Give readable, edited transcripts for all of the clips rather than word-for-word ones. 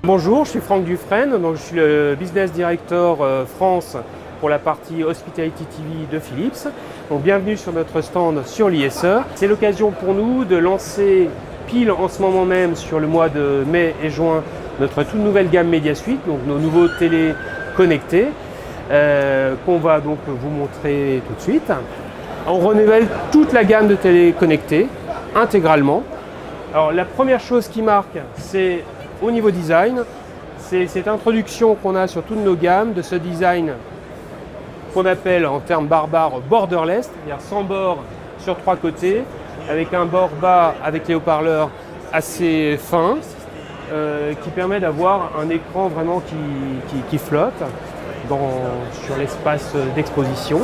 Bonjour, je suis Franck Dufresne, donc je suis le Business Director France pour la partie Hospitality TV de Philips. Donc bienvenue sur notre stand sur l'ISE. C'est l'occasion pour nous de lancer pile en ce moment même sur le mois de mai et juin notre toute nouvelle gamme MediaSuite, donc nos nouveaux télés connectés qu'on va donc vous montrer tout de suite. On renouvelle toute la gamme de télé connectées intégralement. Alors la première chose qui marque, c'est au niveau design, c'est cette introduction qu'on a sur toutes nos gammes de ce design qu'on appelle en termes barbares borderless, c'est-à-dire sans bord sur trois côtés, avec un bord bas avec les haut-parleurs assez fins, qui permet d'avoir un écran vraiment qui flotte sur l'espace d'exposition.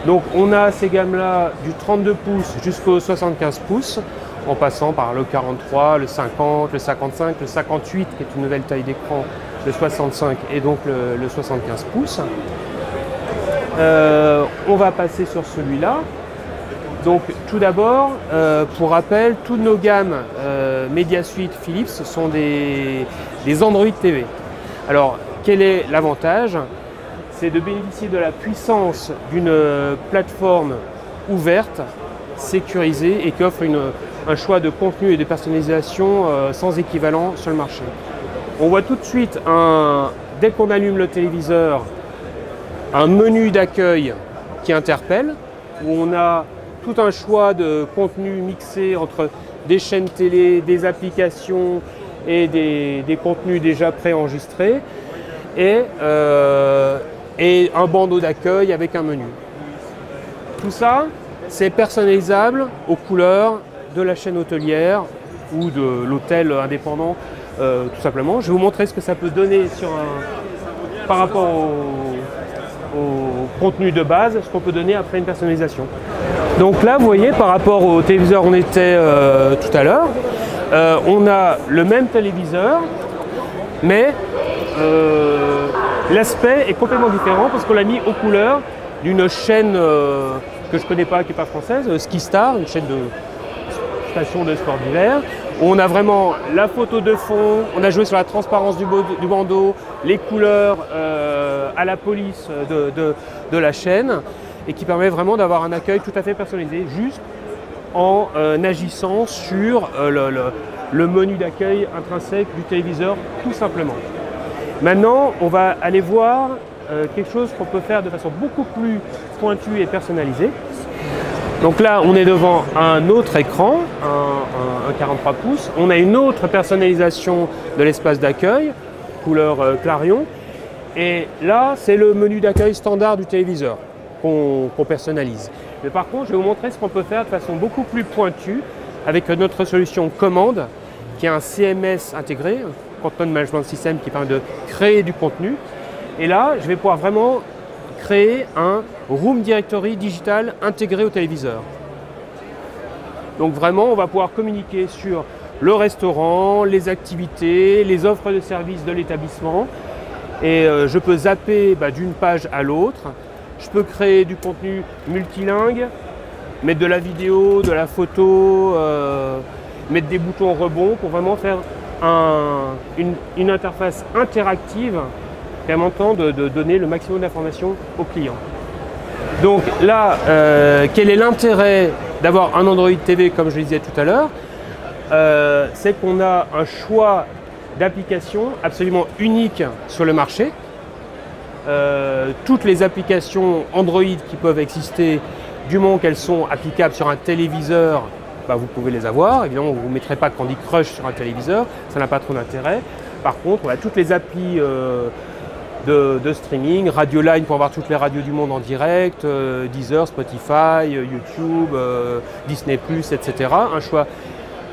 Donc on a ces gammes-là du 32 pouces jusqu'au 75 pouces, en passant par le 43, le 50, le 55, le 58 qui est une nouvelle taille d'écran, le 65 et donc le 75 pouces. On va passer sur celui-là. Donc tout d'abord, pour rappel, toutes nos gammes MediaSuite Philips sont des Android TV. Alors quel est l'avantage? C'est de bénéficier de la puissance d'une plateforme ouverte, sécurisée et qui offre un choix de contenu et de personnalisation sans équivalent sur le marché. On voit tout de suite, dès qu'on allume le téléviseur, un menu d'accueil qui interpelle, où on a tout un choix de contenu mixé entre des chaînes télé, des applications et des contenus déjà préenregistrés, et un bandeau d'accueil avec un menu. Tout ça, c'est personnalisable aux couleurs de la chaîne hôtelière ou de l'hôtel indépendant, tout simplement. Je vais vous montrer ce que ça peut donner par rapport au contenu de base, ce qu'on peut donner après une personnalisation. Donc là, vous voyez, par rapport au téléviseur où on était tout à l'heure, on a le même téléviseur, mais l'aspect est complètement différent parce qu'on l'a mis aux couleurs d'une chaîne que je ne connais pas, qui n'est pas française, Skistar, une chaîne de station de sport d'hiver. On a vraiment la photo de fond, on a joué sur la transparence du bandeau, les couleurs à la police de la chaîne, et qui permet vraiment d'avoir un accueil tout à fait personnalisé, juste en agissant sur le menu d'accueil intrinsèque du téléviseur, tout simplement. Maintenant, on va aller voir quelque chose qu'on peut faire de façon beaucoup plus pointue et personnalisée. Donc là, on est devant un autre écran, un 43 pouces. On a une autre personnalisation de l'espace d'accueil, couleur Clarion. Et là, c'est le menu d'accueil standard du téléviseur qu'on personnalise. Mais par contre, je vais vous montrer ce qu'on peut faire de façon beaucoup plus pointue avec notre solution commande, qui est un CMS intégré, un Content Management System, qui permet de créer du contenu. Et là, je vais pouvoir vraiment créer un Room Directory digital intégré au téléviseur. Donc vraiment, on va pouvoir communiquer sur le restaurant, les activités, les offres de services de l'établissement. Et je peux zapper d'une page à l'autre. Je peux créer du contenu multilingue, mettre de la vidéo, de la photo, mettre des boutons rebonds pour vraiment faire une interface interactive permettant de donner le maximum d'informations aux clients. Donc là, quel est l'intérêt d'avoir un Android TV, comme je le disais tout à l'heure? C'est qu'on a un choix d'applications absolument unique sur le marché. Toutes les applications Android qui peuvent exister, du moment qu'elles sont applicables sur un téléviseur, vous pouvez les avoir. Évidemment, vous ne mettrez pas Candy Crush sur un téléviseur, ça n'a pas trop d'intérêt. Par contre, on a toutes les applis de streaming, Radioline pour avoir toutes les radios du monde en direct, Deezer, Spotify, YouTube, Disney+, etc. Un choix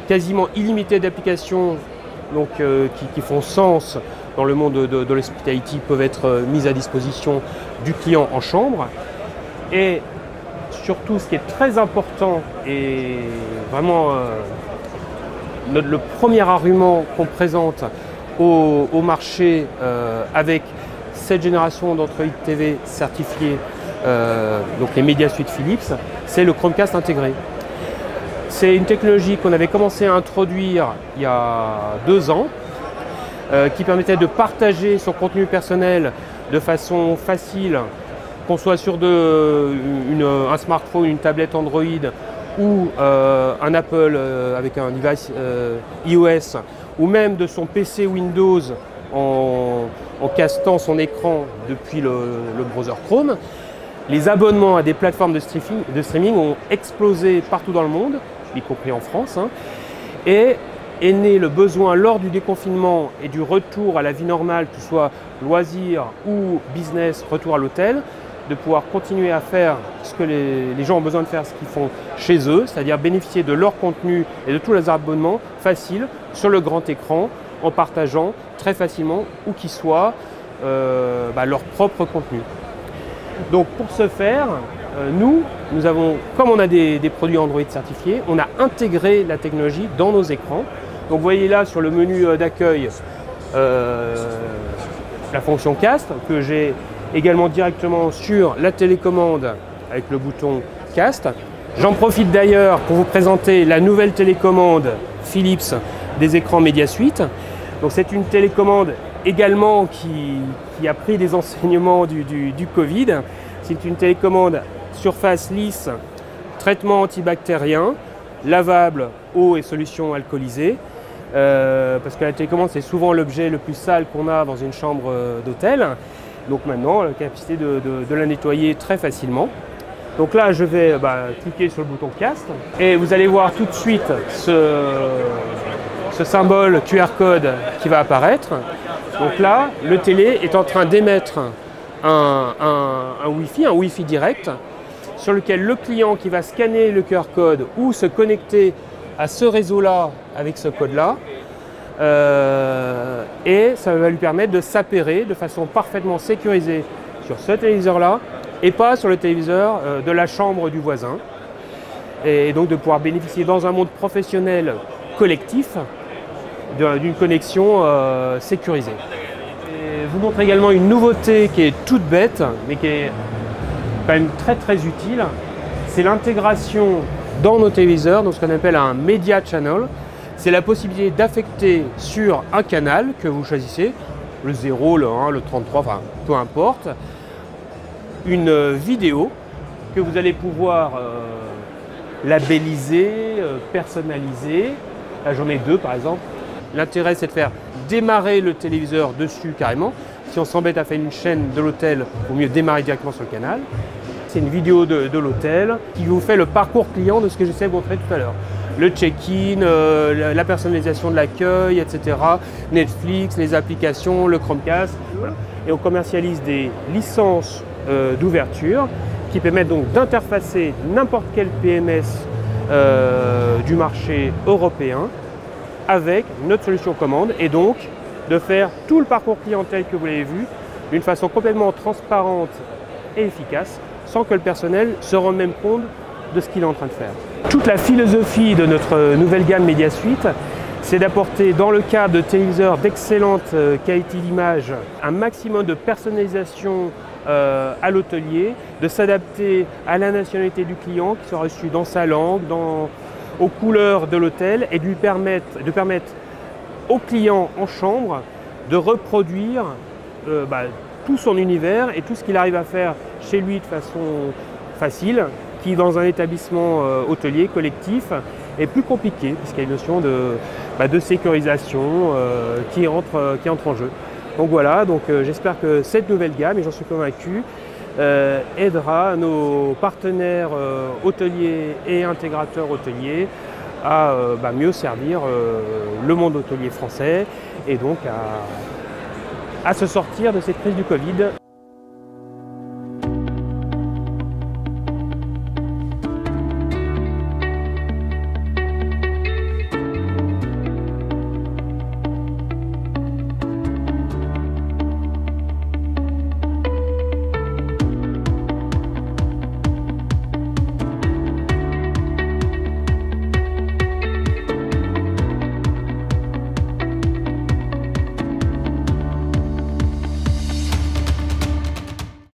quasiment illimité d'applications qui font sens dans le monde de l'hospitality, peuvent être mises à disposition du client en chambre. Et surtout, ce qui est très important et vraiment le premier argument qu'on présente au marché avec cette génération d'Android TV certifiés, donc les MediaSuite Philips, c'est le Chromecast intégré. C'est une technologie qu'on avait commencé à introduire il y a 2 ans qui permettait de partager son contenu personnel de façon facile, qu'on soit sur un smartphone, une tablette Android ou un Apple avec un device iOS, ou même de son PC Windows en castant son écran depuis le browser Chrome. Les abonnements à des plateformes de streaming ont explosé partout dans le monde, y compris en France, hein, et est né le besoin lors du déconfinement et du retour à la vie normale, que ce soit loisirs ou business, retour à l'hôtel, de pouvoir continuer à faire ce que les gens ont besoin de faire, ce qu'ils font chez eux, c'est-à-dire bénéficier de leur contenu et de tous les abonnements faciles sur le grand écran, en partageant très facilement, où qu'ils soient, leur propre contenu. Donc pour ce faire, nous avons, comme on a des produits Android certifiés, on a intégré la technologie dans nos écrans. Donc vous voyez là sur le menu d'accueil la fonction Cast, que j'ai également directement sur la télécommande avec le bouton Cast. J'en profite d'ailleurs pour vous présenter la nouvelle télécommande Philips des écrans MediaSuite. Donc c'est une télécommande également qui a pris des enseignements du Covid. C'est une télécommande surface lisse, traitement antibactérien, lavable, eau et solution alcoolisée. Parce que la télécommande, c'est souvent l'objet le plus sale qu'on a dans une chambre d'hôtel. Donc maintenant, la capacité de la nettoyer très facilement. Donc là, je vais cliquer sur le bouton Cast et vous allez voir tout de suite ce symbole QR code qui va apparaître. Donc là, le télé est en train d'émettre un Wi-Fi direct, sur lequel le client qui va scanner le QR code ou se connecter à ce réseau-là avec ce code-là, et ça va lui permettre de s'appairer de façon parfaitement sécurisée sur ce téléviseur-là et pas sur le téléviseur de la chambre du voisin, et donc de pouvoir bénéficier dans un monde professionnel collectif d'une connexion sécurisée. Et je vous montre également une nouveauté qui est toute bête mais qui est quand même très utile, c'est l'intégration dans nos téléviseurs, donc ce qu'on appelle un Media Channel. C'est la possibilité d'affecter sur un canal que vous choisissez, le 0, le 1, le 33, enfin peu importe, une vidéo que vous allez pouvoir labelliser, personnaliser. Là j'en ai deux par exemple. L'intérêt c'est de faire démarrer le téléviseur dessus carrément. Si on s'embête à faire une chaîne de l'hôtel, il vaut mieux démarrer directement sur le canal. C'est une vidéo de l'hôtel qui vous fait le parcours client de ce que j'essaie de vous montrer tout à l'heure. Le check-in, la personnalisation de l'accueil, etc. Netflix, les applications, le Chromecast. Voilà. Et on commercialise des licences d'ouverture qui permettent donc d'interfacer n'importe quel PMS du marché européen avec notre solution commande et donc de faire tout le parcours clientèle que vous l'avez vu d'une façon complètement transparente et efficace sans que le personnel se rende même compte de ce qu'il est en train de faire. Toute la philosophie de notre nouvelle gamme MediaSuite, c'est d'apporter dans le cadre de téléviseurs d'excellente qualité d'image un maximum de personnalisation à l'hôtelier, de s'adapter à la nationalité du client qui sera reçu dans sa langue, aux couleurs de l'hôtel et de permettre au client en chambre de reproduire tout son univers et tout ce qu'il arrive à faire chez lui de façon facile, qui dans un établissement hôtelier collectif est plus compliqué, puisqu'il y a une notion de sécurisation qui entre en jeu. Donc voilà, j'espère que cette nouvelle gamme, et j'en suis convaincu, aidera nos partenaires hôteliers et intégrateurs hôteliers à mieux servir le monde hôtelier français et donc à se sortir de cette crise du Covid.